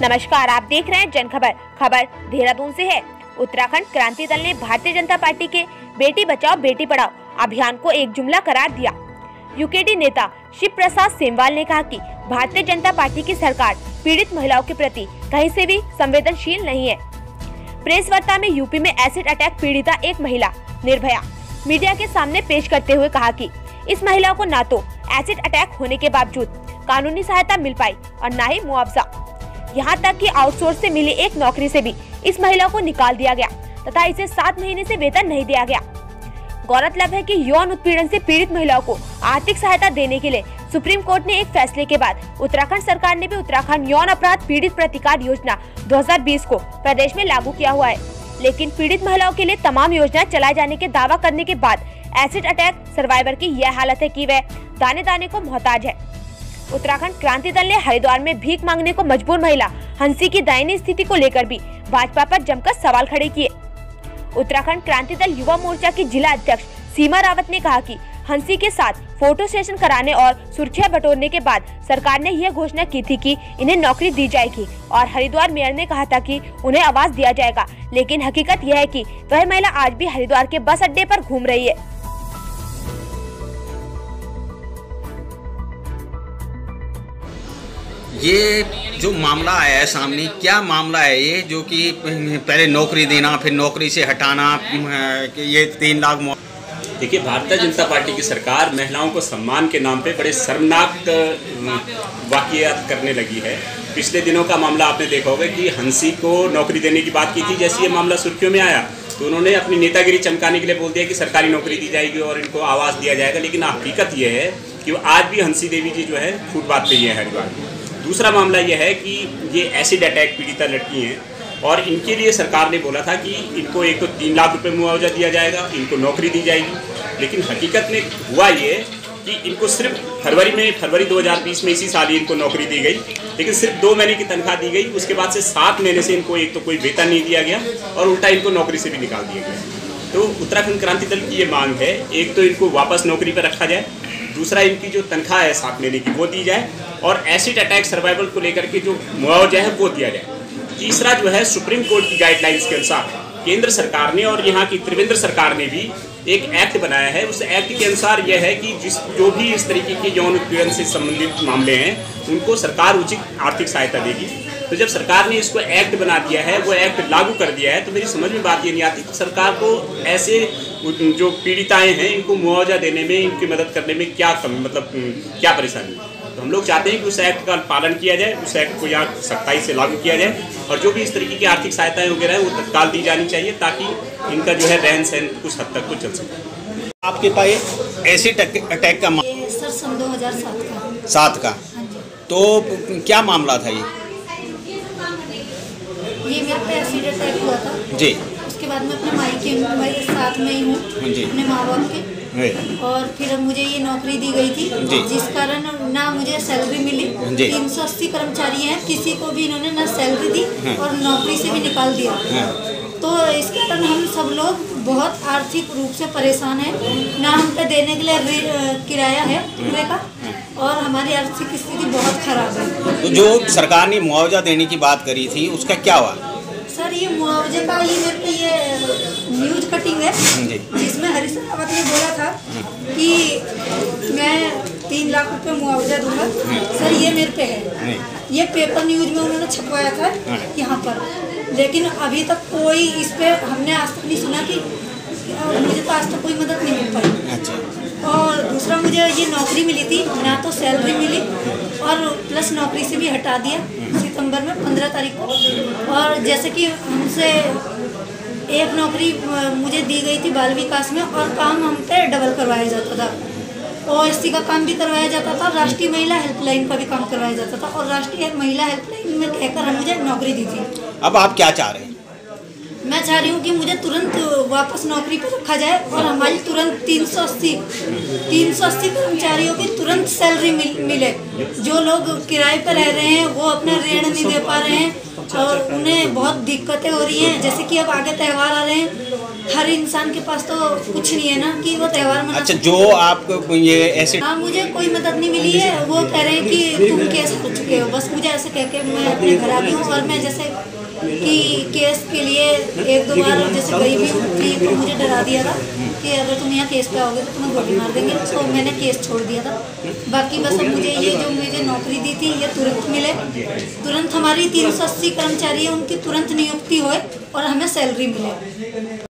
नमस्कार, आप देख रहे हैं जनखबर। खबर देहरादून से है। उत्तराखंड क्रांति दल ने भारतीय जनता पार्टी के बेटी बचाओ बेटी पढ़ाओ अभियान को एक जुमला करार दिया। यूकेडी नेता शिव प्रसाद सेमवाल ने कहा कि भारतीय जनता पार्टी की सरकार पीड़ित महिलाओं के प्रति कहीं से भी संवेदनशील नहीं है। प्रेस वार्ता में यूपी में एसिड अटैक पीड़िता एक महिला निर्भया मीडिया के सामने पेश करते हुए कहा कि इस महिला को न तो एसिड अटैक होने के बावजूद कानूनी सहायता मिल पाई और न ही मुआवजा, यहाँ तक कि आउटसोर्स से मिली एक नौकरी से भी इस महिला को निकाल दिया गया तथा इसे 7 महीने से वेतन नहीं दिया गया। गौरतलब है कि यौन उत्पीड़न से पीड़ित महिलाओं को आर्थिक सहायता देने के लिए सुप्रीम कोर्ट ने एक फैसले के बाद उत्तराखंड सरकार ने भी उत्तराखंड यौन अपराध पीड़ित प्रतिकार योजना 2020 को प्रदेश में लागू किया हुआ है। लेकिन पीड़ित महिलाओं के लिए तमाम योजना चलाए जाने के दावा करने के बाद एसिड अटैक सर्वाइवर की यह हालत है कि वह दाने दाने को मोहताज है। उत्तराखंड क्रांति दल ने हरिद्वार में भीख मांगने को मजबूर महिला हंसी की दयनीय स्थिति को लेकर भी भाजपा पर जमकर सवाल खड़े किए। उत्तराखंड क्रांति दल युवा मोर्चा की जिला अध्यक्ष सीमा रावत ने कहा कि हंसी के साथ फोटो सेशन कराने और सुर्खियां बटोरने के बाद सरकार ने यह घोषणा की थी कि इन्हें नौकरी दी जाएगी और हरिद्वार मेयर ने कहा था कि उन्हें आवास दिया जाएगा। लेकिन हकीकत यह है कि वह महिला आज भी हरिद्वार के बस अड्डे पर घूम रही है। ये जो मामला आया है सामने, क्या मामला है ये, जो कि पहले नौकरी देना फिर नौकरी से हटाना, ये 3 लाख। देखिए, भारतीय जनता पार्टी की सरकार महिलाओं को सम्मान के नाम पे बड़े शर्मनाक वाक़ियात करने लगी है। पिछले दिनों का मामला आपने देखा होगा कि हंसी को नौकरी देने की बात की थी। जैसे ये मामला सुर्खियों में आया तो उन्होंने अपनी नेतागिरी चमकाने के लिए बोल दिया कि सरकारी नौकरी दी जाएगी और इनको आवास दिया जाएगा। लेकिन हकीकत ये है कि आज भी हंसी देवी जी जो है फुटपाथ पे ही है हरिद्वार में। दूसरा मामला यह है कि ये एसिड अटैक पीड़िता लड़की हैं और इनके लिए सरकार ने बोला था कि इनको एक तो 3 लाख रुपए मुआवजा दिया जाएगा, इनको नौकरी दी जाएगी। लेकिन हकीकत में हुआ ये कि इनको सिर्फ फरवरी 2020 में इसी साल ही इनको नौकरी दी गई, लेकिन सिर्फ 2 महीने की तनख्वाह दी गई। उसके बाद से 7 महीने से इनको एक तो कोई वेतन नहीं दिया गया और उल्टा इनको नौकरी से भी निकाल दिया गया। तो उत्तराखंड क्रांति दल की ये मांग है, एक तो इनको वापस नौकरी पर रखा जाए, दूसरा इनकी जो तनख्वाह है 7 महीने की वो दी जाए और एसिड अटैक सर्वाइवल को लेकर के जो मुआवजा है वो दिया जाए। तीसरा जो है, सुप्रीम कोर्ट की गाइडलाइंस के अनुसार केंद्र सरकार ने और यहाँ की त्रिवेंद्र सरकार ने भी एक एक्ट बनाया है। उस एक्ट के अनुसार यह है कि जो भी इस तरीके के यौन उत्पीड़न से संबंधित मामले हैं उनको सरकार उचित आर्थिक सहायता देगी। तो जब सरकार ने इसको एक्ट बना दिया है, वो एक्ट लागू कर दिया है, तो मेरी समझ में बात ये नहीं आती कि सरकार को ऐसे जो पीड़िताएं हैं इनको मुआवजा देने में, इनकी मदद करने में क्या क्या परेशानी है। तो हम लोग चाहते हैं कि उस एक्ट का पालन किया जाए, उस एक्ट को यहाँ सख्ताई से लागू किया जाए और जो भी इस तरीके की आर्थिक सहायताएं वगैरह है वो तत्काल दी जानी चाहिए ताकि इनका जो है रहन सहन कुछ हद तक तो चल सके। आपके पास एसिड अटैक का सर सन 2007 का तो क्या मामला था ये मेरे पे एसिड अटैक हुआ था जी। उसके बाद मैं अपने मायके साथ में ही हूँ अपने माँ बाप के, और फिर मुझे ये नौकरी दी गई थी जिस कारण ना मुझे सैलरी मिली। 380 कर्मचारी हैं, किसी को भी इन्होंने ना सैलरी दी और नौकरी से भी निकाल दिया। तो इस कारण हम सब लोग बहुत आर्थिक रूप से परेशान हैं। ना हम पे देने के लिए किराया है पूरे का और हमारी आर्थिक स्थिति बहुत खराब है। तो जो सरकार ने मुआवजा देने की बात करी थी उसका क्या हुआ? सर, ये मुआवजे का ये मेरे पे ये न्यूज कटिंग है जिसमें हरीश रावत ने बोला था कि मैं 3 लाख रुपए मुआवजा दूंगा। सर, ये मेरे पे है, ये पेपर न्यूज में उन्होंने छपवाया था यहाँ पर, लेकिन अभी तक कोई इस पे हमने आज तक नहीं सुना कि मुझे तो आज तक कोई मदद नहीं मिल पाई। और दूसरा, मुझे ये नौकरी मिली थी, ना तो सैलरी मिली और प्लस नौकरी से भी हटा दिया सितंबर में 15 तारीख को। और जैसे कि हमसे एक नौकरी मुझे दी गई थी बाल विकास में और काम हम पे डबल करवाया जाता था। OSC का काम भी करवाया जाता था, राष्ट्रीय महिला हेल्पलाइन का भी काम करवाया जाता था और राष्ट्रीय महिला हेल्पलाइन में कहकर मुझे नौकरी दी थी। अब आप क्या चाह रहे हैं? मैं चाह रही हूँ कि मुझे तुरंत वापस नौकरी पर रखा जाए और हमारी तुरंत 380 कर्मचारियों की तुरंत सैलरी मिले। जो लोग किराए पर रह रहे हैं वो अपना ऋण नहीं दे पा रहे हैं और उन्हें बहुत दिक्कतें हो रही हैं। जैसे कि अब आगे त्यौहार आ रहे हैं, हर इंसान के पास तो कुछ नहीं है ना कि वो त्यौहार मना। अच्छा, जो आपको ये ऐसे हाँ, मुझे कोई मदद नहीं मिली है। वो कह रहे हैं कि तुम केस कर चुके हो, बस मुझे ऐसे कह के मैं अपने घर आ गई हूँ। और मैं जैसे कि केस के लिए 1-2 बार जैसे गई भी थी तो मुझे डरा दिया था कि अगर तुम यहाँ केस पे आओगे तो तुम्हें गोली मार देंगे, तो मैंने केस छोड़ दिया था। बाकी बस अब मुझे ये जो मुझे नौकरी दी थी ये तुरंत मिले, तुरंत हमारी 380 कर्मचारी है उनकी तुरंत नियुक्ति होए और हमें सैलरी मिले।